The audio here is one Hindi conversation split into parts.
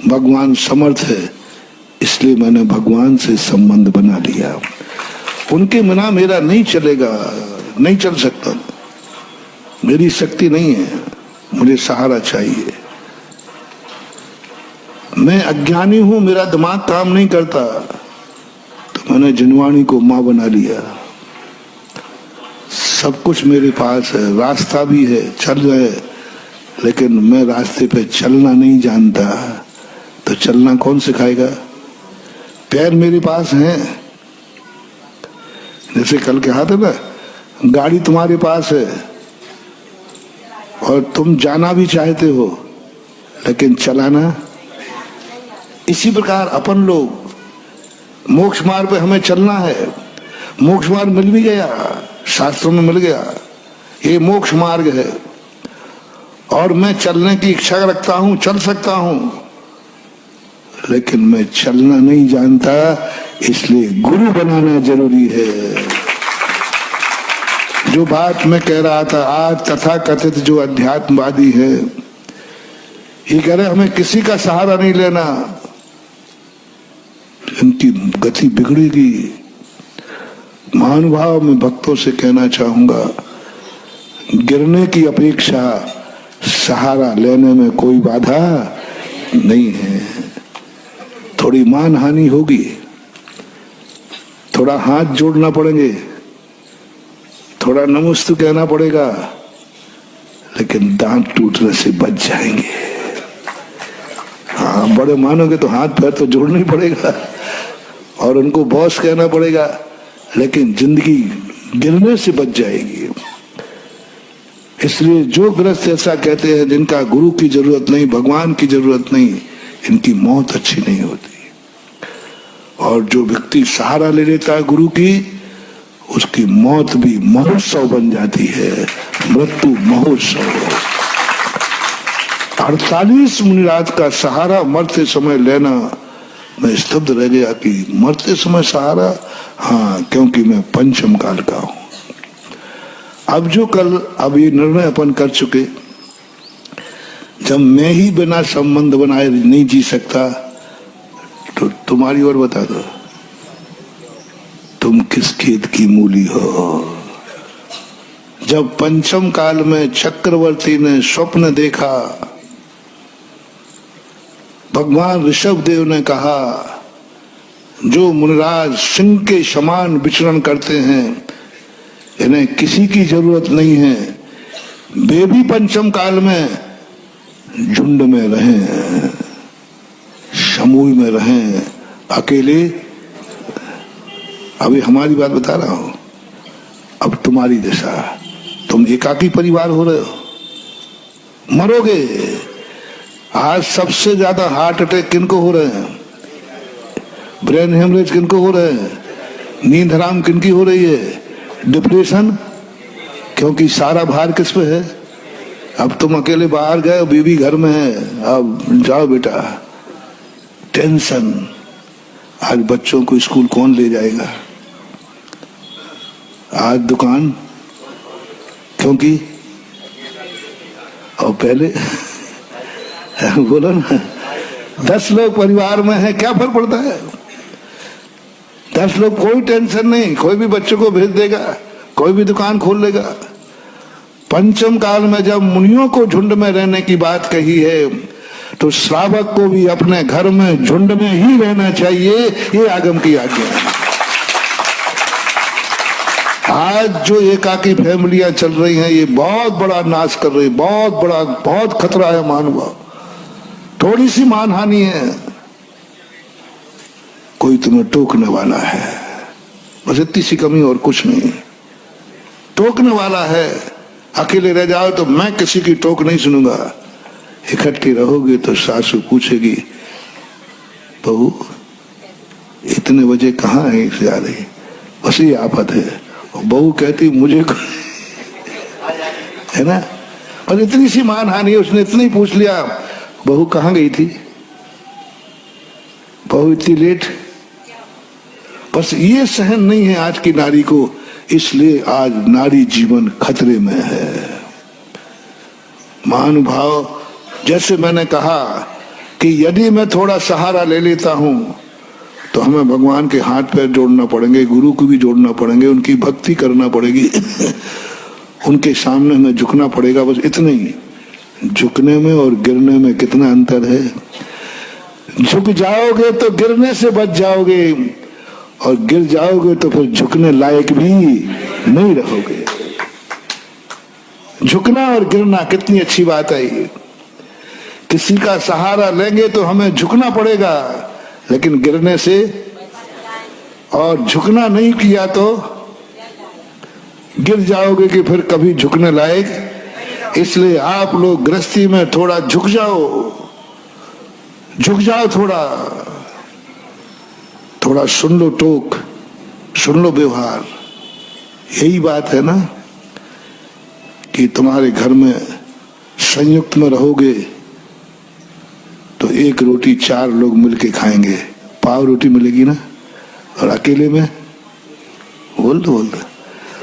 भगवान समर्थ है, इसलिए मैंने भगवान से संबंध बना लिया। उनके बिना मेरा नहीं चलेगा, नहीं चल सकता, मेरी शक्ति नहीं है, मुझे सहारा चाहिए। मैं अज्ञानी हूं, मेरा दिमाग काम नहीं करता, तो मैंने जिनवाणी को मां बना लिया। सब कुछ मेरे पास है, रास्ता भी है, चल रहे, लेकिन मैं रास्ते पे चलना नहीं जानता, तो चलना कौन सिखाएगा? पैर मेरे पास हैं, जैसे कल कहा था ना, गाड़ी तुम्हारे पास है और तुम जाना भी चाहते हो, लेकिन चलाना। इसी प्रकार अपन लोग मोक्ष मार्ग पे हमें चलना है। मोक्ष मार्ग मिल भी गया, शास्त्रों में मिल गया, ये मोक्ष मार्ग है और मैं चलने की इच्छा रखता हूं, चल सकता हूं, लेकिन मैं चलना नहीं जानता, इसलिए गुरु बनाना जरूरी है। जो बात मैं कह रहा था, आज तथा कथित जो अध्यात्मवादी है, ये कह रहे हमें किसी का सहारा नहीं लेना, इनकी गति बिगड़ेगी। महानुभाव में भक्तों से कहना चाहूंगा, गिरने की अपेक्षा सहारा लेने में कोई बाधा नहीं है। थोड़ी मान हानि होगी, थोड़ा हाथ जोड़ना पड़ेंगे, थोड़ा नमस्ते कहना पड़ेगा, लेकिन दांत टूटने से बच जाएंगे। हाँ, बड़े मानोगे तो हाथ पैर तो जोड़ना ही पड़ेगा और उनको बॉस कहना पड़ेगा, लेकिन जिंदगी गिरने से बच जाएगी। इसलिए जो गृहस्थ ऐसा कहते हैं जिनका गुरु की जरूरत नहीं, भगवान की जरूरत नहीं, इनकी मौत अच्छी नहीं होती। और जो व्यक्ति सहारा ले लेता है गुरु की, उसकी मौत भी महोत्सव बन जाती है, मृत्यु महोत्सव। 48 मुनिराज का सहारा मरते समय लेना, मैं स्तब्ध रह गया कि मरते समय सहारा, हाँ, क्योंकि मैं पंचम काल का हूं। अब जो कल, अब ये निर्णय अपन कर चुके, जब मैं ही बिना संबंध बनाए नहीं जी सकता, तो तुम्हारी ओर बता दो, तुम किस खेत की मूली हो? जब पंचम काल में चक्रवर्ती ने स्वप्न देखा, भगवान ऋषभ देव ने कहा, जो मुनिराज सिंह के समान विचरण करते हैं, इन्हें किसी की जरूरत नहीं है, वे भी पंचम काल में झुंड में रहें, समूह में रहें, अकेले। अभी हमारी बात बता रहा हूं, अब तुम्हारी दशा, तुम एकाकी परिवार हो रहे हो, मरोगे। आज सबसे ज्यादा हार्ट अटैक किनको हो रहे हैं, ब्रेन हेमरेज किनको हो रहे हैं, नींद हराम किनकी हो रही है, डिप्रेशन, क्योंकि सारा भार किस पे है? अब तुम अकेले बाहर गए, बीवी घर में है, अब जाओ बेटा, टेंशन। आज बच्चों को स्कूल कौन ले जाएगा, आज दुकान, क्योंकि और पहले बोलो ना, 10 लोग परिवार में है, क्या फर्क पड़ता है? 10 लोग, कोई टेंशन नहीं, कोई भी बच्चों को भेज देगा, कोई भी दुकान खोल लेगा। पंचम काल में जब मुनियों को झुंड में रहने की बात कही है, तो श्रावक को भी अपने घर में झुंड में ही रहना चाहिए, ये आगम की आज्ञा है। आज जो एकाकी फैमिलियां चल रही हैं, ये बहुत बड़ा नाश कर रही, बहुत खतरा है मानव। थोड़ी सी मानहानि है, कोई तुम्हें टोकने वाला है, बस इतनी सी कमी और कुछ नहीं। टोकने वाला है, अकेले रह जाओ तो मैं किसी की टोक नहीं सुनूंगा। इकट्ठी रहोगे तो सासू पूछेगी, बहू इतने बजे कहाँ है जा रही, बस ये आफत है। और बहू कहती मुझे है ना, और इतनी सी मानहानि, उसने इतना ही पूछ लिया, बहू कहाँ गई थी, बहू इतनी लेट। बस ये सहन नहीं है आज की नारी को, इसलिए आज नारी जीवन खतरे में है। महानुभाव, जैसे मैंने कहा कि यदि मैं थोड़ा सहारा ले लेता हूं तो हमें भगवान के हाथ पैर जोड़ना पड़ेंगे, गुरु को भी जोड़ना पड़ेंगे, उनकी भक्ति करना पड़ेगी उनके सामने हमें झुकना पड़ेगा, बस इतना ही। झुकने में और गिरने में कितना अंतर है। झुक जाओगे तो गिरने से बच जाओगे, और गिर जाओगे तो फिर झुकने लायक भी नहीं रहोगे। झुकना और गिरना कितनी अच्छी बात है। किसी का सहारा लेंगे तो हमें झुकना पड़ेगा, लेकिन गिरने से, और झुकना नहीं किया तो गिर जाओगे कि फिर कभी झुकने लायक। इसलिए आप लोग गृहस्थी में थोड़ा झुक जाओ, झुक जाओ, थोड़ा सुन लो टोक, सुन लो व्यवहार। यही बात है ना कि तुम्हारे घर में संयुक्त में रहोगे तो एक रोटी 4 लोग मिलके खाएंगे, पाव रोटी मिलेगी ना। और अकेले में बोल दो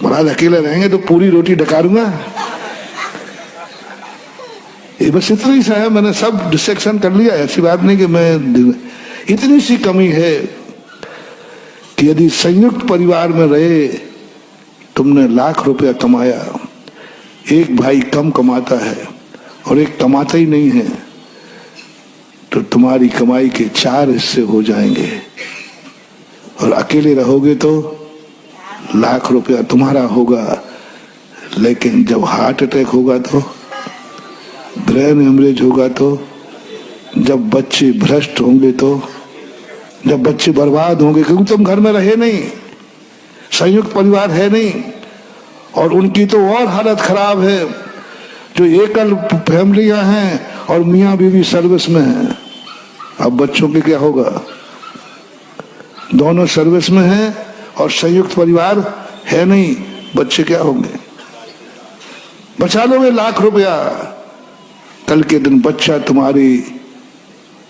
महाराज अकेले रहेंगे तो पूरी रोटी डकारूंगा। ये बस इतना ही सा है, मैंने सब डिसेक्शन कर लिया। ऐसी बात नहीं कि मैं, इतनी सी कमी है कि यदि संयुक्त परिवार में रहे, तुमने लाख रुपया कमाया, एक भाई कम कमाता है और एक कमाता ही नहीं है, तो तुम्हारी कमाई के 4 हिस्से हो जाएंगे। और अकेले रहोगे तो लाख रुपया तुम्हारा होगा, लेकिन जब हार्ट अटैक होगा तो, ब्रेन हेमरेज होगा तो, जब बच्चे भ्रष्ट होंगे तो, जब बच्चे बर्बाद होंगे, क्योंकि तुम घर में रहे नहीं, संयुक्त परिवार है नहीं। और उनकी तो और हालत खराब है, जो एकल फैमिलियां हैं और मियां बीवी सर्विस में हैं। अब बच्चों के क्या होगा? दोनों सर्विस में हैं और संयुक्त परिवार है नहीं, बच्चे क्या होंगे? बचा लोगे लाख रुपया, कल के दिन बच्चा तुम्हारी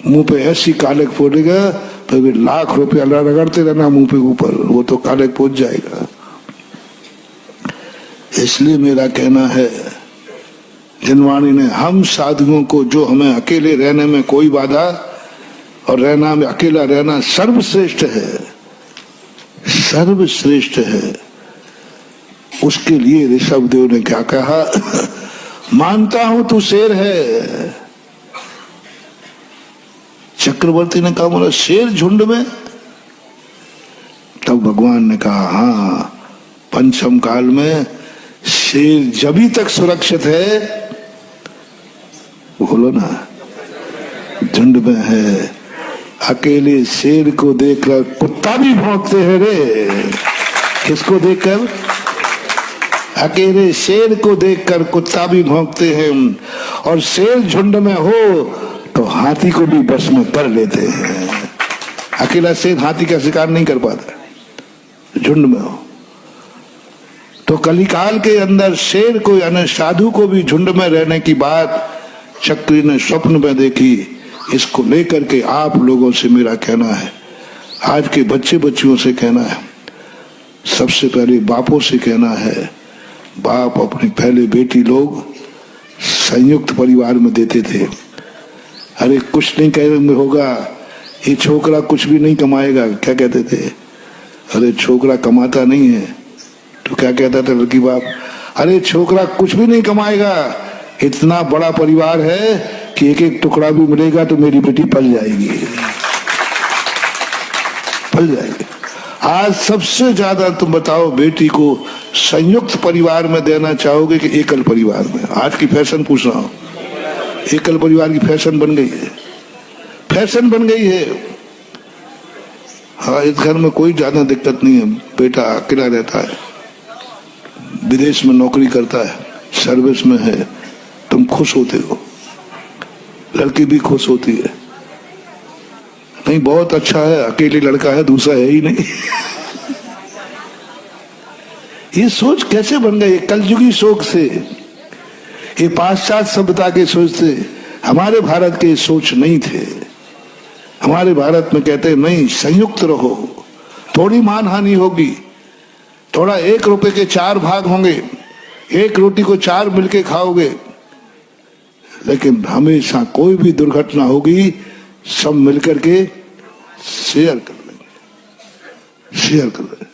मुंह पे ऐसी कालिक फोड़ेगा, फिर भी लाख रुपया रगड़ते रहना मुंह पे ऊपर, वो तो कालिक पहुंच जाएगा। इसलिए मेरा कहना है, जिनवाणी ने हम साधुओं को, जो हमें अकेले रहने में कोई बाधा, और रहना में अकेला रहना सर्वश्रेष्ठ है, सर्वश्रेष्ठ है, उसके लिए ऋषभ देव ने क्या कहा? मानता हूं तू शेर है। चक्रवर्ती ने कहा बोला शेर झुंड में? तब भगवान ने कहा हाँ, पंचम काल में शेर जभी तक सुरक्षित है, बोलो ना, झुंड में है। अकेले शेर को देखकर कुत्ता भी भौंकते हैं रे। किसको देखकर? अकेले शेर को देखकर कुत्ता भी भौंकते हैं। और शेर झुंड में हो तो हाथी को भी बस में कर लेते हैं। अकेला शेर हाथी का शिकार नहीं कर पाता, झुंड में हो तो। कलिकाल के अंदर शेर को, यानी साधु को भी झुंड में रहने की बात चक्री ने स्वप्न में देखी। इसको लेकर के आप लोगों से मेरा कहना है, आज के बच्चे बच्चियों से कहना है, सबसे पहले बापों से कहना है, बाप अपनी पहले बेटी लोग संयुक्त परिवार में देते थे। अरे कुछ नहीं कह होगा, ये छोकरा कुछ भी नहीं कमाएगा, क्या कहते थे? अरे छोकरा कमाता नहीं है तो क्या कहता था लड़की बाप? अरे छोकरा कुछ भी नहीं कमाएगा, इतना बड़ा परिवार है कि एक एक टुकड़ा भी मिलेगा तो मेरी बेटी पल जाएगी, पल जाएगी। आज सबसे ज्यादा तुम बताओ बेटी को संयुक्त परिवार में देना चाहोगे कि एकल परिवार में? आज की फैशन पूछ रहा हूं, एकल परिवार की फैशन बन गई है, फैशन बन गई है। हाँ, इस घर में कोई ज्यादा दिक्कत नहीं है, बेटा अकेला रहता है, विदेश में नौकरी करता है, सर्विस में है, तुम खुश होते हो, लड़की भी खुश होती है। नहीं बहुत अच्छा है, अकेले लड़का है, दूसरा है ही नहीं। ये सोच कैसे बन गई? कलयुगी सोच से, ये पाश्चात्य सभ्यता के सोच से। हमारे भारत के सोच नहीं थे। हमारे भारत में कहते नहीं, संयुक्त रहो, थोड़ी मानहानि होगी, थोड़ा 1 रुपए के 4 भाग होंगे, 1 रोटी को 4 मिलके खाओगे, लेकिन हमेशा कोई भी दुर्घटना होगी सब मिलकर के शेयर कर लेंगे, शेयर कर लेंगे।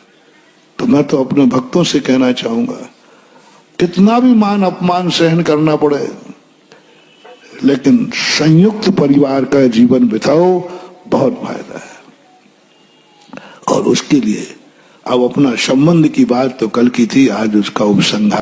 तो मैं तो अपने भक्तों से कहना चाहूंगा, कितना भी मान अपमान सहन करना पड़े, लेकिन संयुक्त परिवार का जीवन बिताओ, बहुत फायदा है। और उसके लिए अब अपना संबंध की बात तो कल की थी, आज उसका उपसंहार